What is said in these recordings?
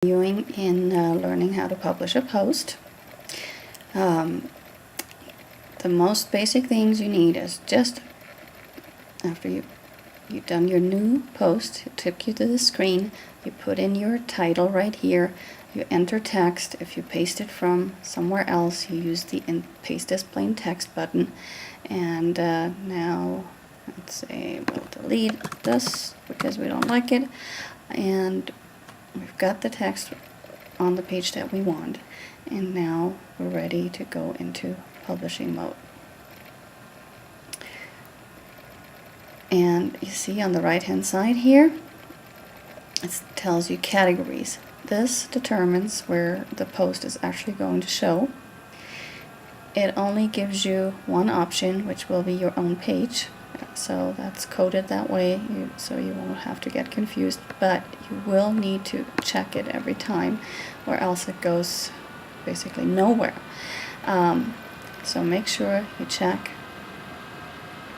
Continuing in learning how to publish a post. The most basic things you need is just after you've done your new post, it took you to the screen, you put in your title right here, you enter text. If you paste it from somewhere else, you use the paste as plain text button. And now let's say we'll delete this because we don't like it, and we've got the text on the page that we want, and now we're ready to go into publishing mode. And you see on the right hand side here, it tells you categories. This determines where the post is actually going to show. It only gives you one option, which will be your own page. So that's coded that way, so you won't have to get confused, but you will need to check it every time, or else it goes basically nowhere. So make sure you check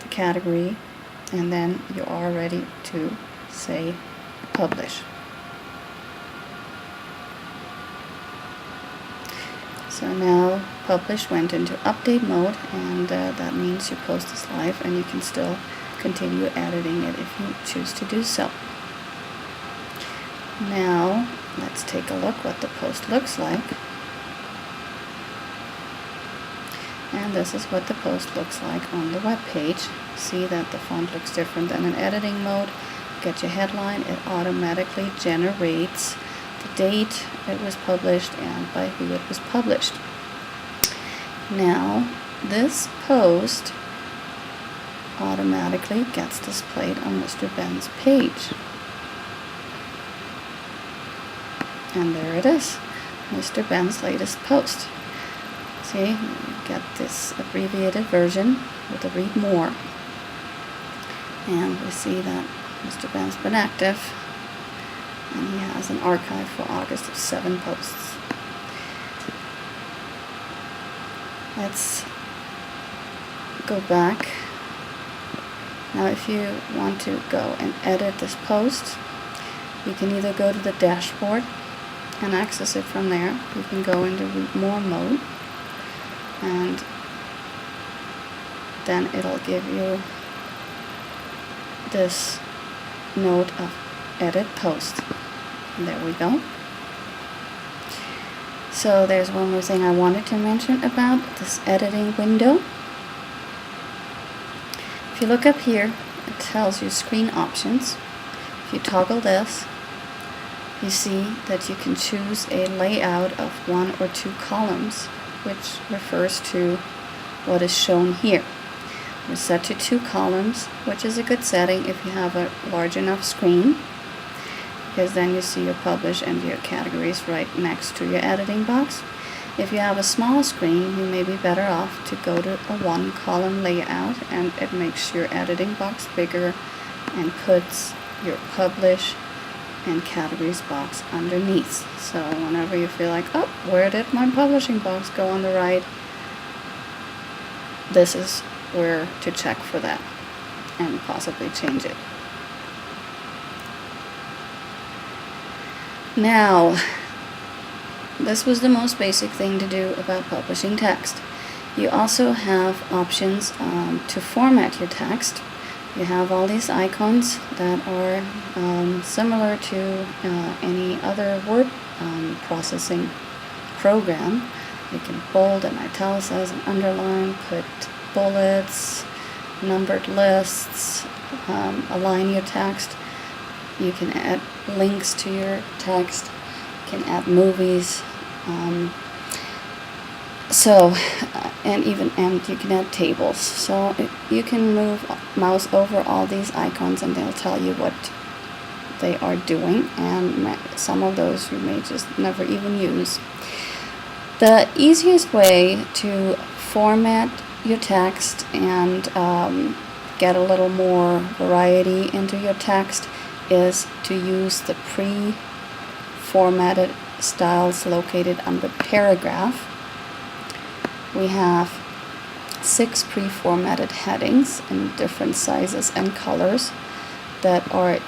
the category, and then you are ready to say publish. So now publish went into update mode, and that means your post is live, and you can still continue editing it if you choose to do so. Now let's take a look what the post looks like. And this is what the post looks like on the web page. See that the font looks different than in editing mode. Get your headline, it automatically generates the date it was published and by who it was published. Now this post automatically gets displayed on Mr. Ben's page. And there it is, Mr. Ben's latest post. See, you get this abbreviated version with a read more. And we see that Mr. Ben's been active, and he has an archive for August of 7 posts. Let's go back. Now if you want to go and edit this post, you can either go to the dashboard and access it from there. You can go into read more mode, and then it'll give you this note of edit post. And there we go. So there's one more thing I wanted to mention about this editing window. If you look up here, it tells you screen options. If you toggle this, you see that you can choose a layout of 1 or 2 columns, which refers to what is shown here. We're set to 2 columns, which is a good setting if you have a large enough screen, because then you see your publish and your categories right next to your editing box. If you have a small screen, you may be better off to go to a 1-column layout, and it makes your editing box bigger and puts your publish and categories box underneath. So whenever you feel like, oh, where did my publishing box go on the right, this is where to check for that and possibly change it. Now, this was the most basic thing to do about publishing text. You also have options to format your text. You have all these icons that are similar to any other word processing program. You can bold and italicize and underline, put bullets, numbered lists, align your text. You can add links to your text. You can add movies. And you can add tables. So you can mouse over all these icons, and they'll tell you what they are doing. And some of those you may just never even use. The easiest way to format your text and get a little more variety into your text is to use the pre-formatted styles located under paragraph. We have 6 pre-formatted headings in different sizes and colors that are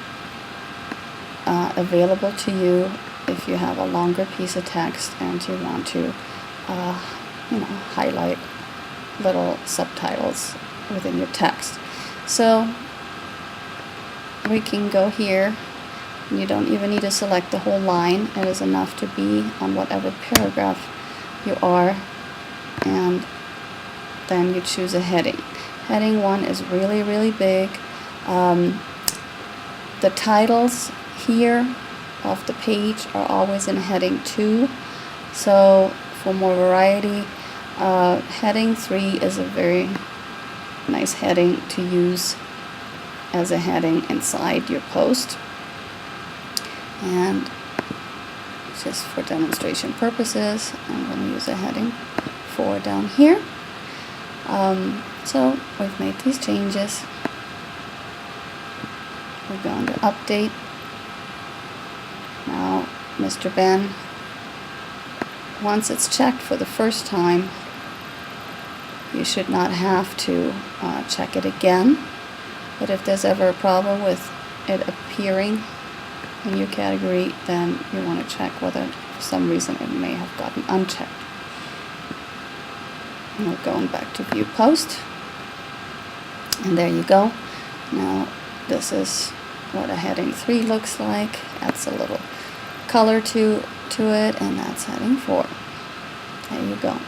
available to you if you have a longer piece of text and you want to highlight little subtitles within your text. So we can go here. You don't even need to select the whole line. It is enough to be on whatever paragraph you are, and then you choose a heading. Heading 1 is really, really big. The titles here of the page are always in heading 2. So for more variety, heading 3 is a very nice heading to use as a heading inside your post. And just for demonstration purposes, I'm going to use a heading 4 down here. So we've made these changes. We're going to update. Now, Mr. Ben, once it's checked for the first time, you should not have to check it again. But if there's ever a problem with it appearing in your category, then you want to check whether for some reason it may have gotten unchecked. And we're going back to view post, and there you go. Now this is what a heading 3 looks like. Adds a little color to it, and that's heading 4. There you go.